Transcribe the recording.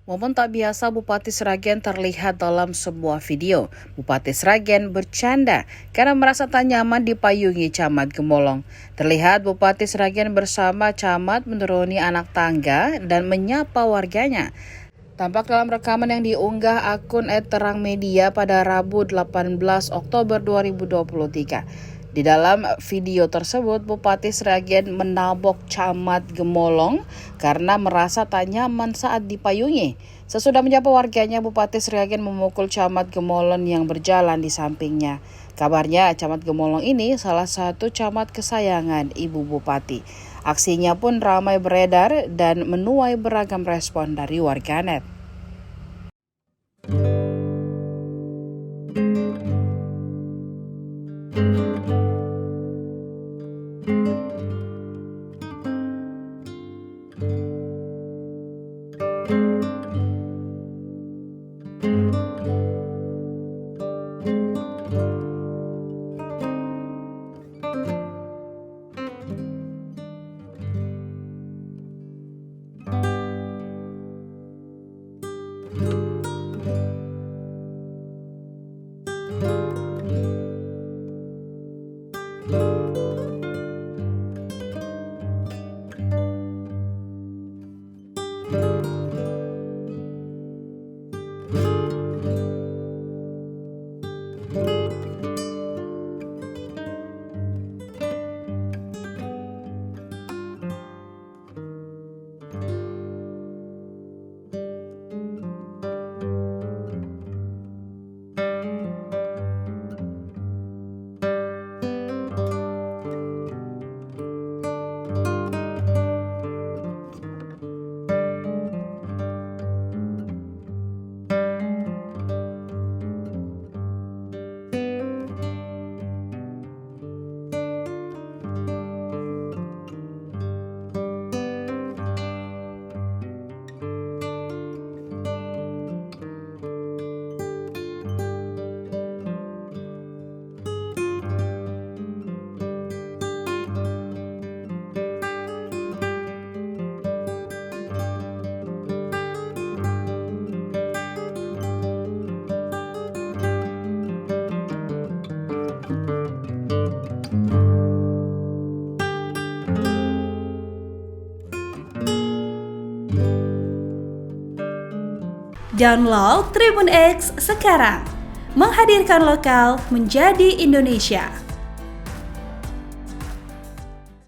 Momen tak biasa Bupati Sragen terlihat dalam sebuah video. Bupati Sragen bercanda karena merasa tak nyaman dipayungi camat Gemolong. Terlihat Bupati Sragen bersama camat menuruni anak tangga dan menyapa warganya. Tampak dalam rekaman yang diunggah akun @terangmedia pada Rabu 18 Oktober 2023. Di dalam video tersebut, Bupati Sragen menabok camat Gemolong karena merasa tak nyaman saat dipayungi. Sesudah menyapa warganya, Bupati Sragen memukul camat Gemolong yang berjalan di sampingnya. Kabarnya, camat Gemolong ini salah satu camat kesayangan Ibu Bupati. Aksinya pun ramai beredar dan menuai beragam respon dari warganet. Download Tribun X sekarang, menghadirkan lokal menjadi Indonesia.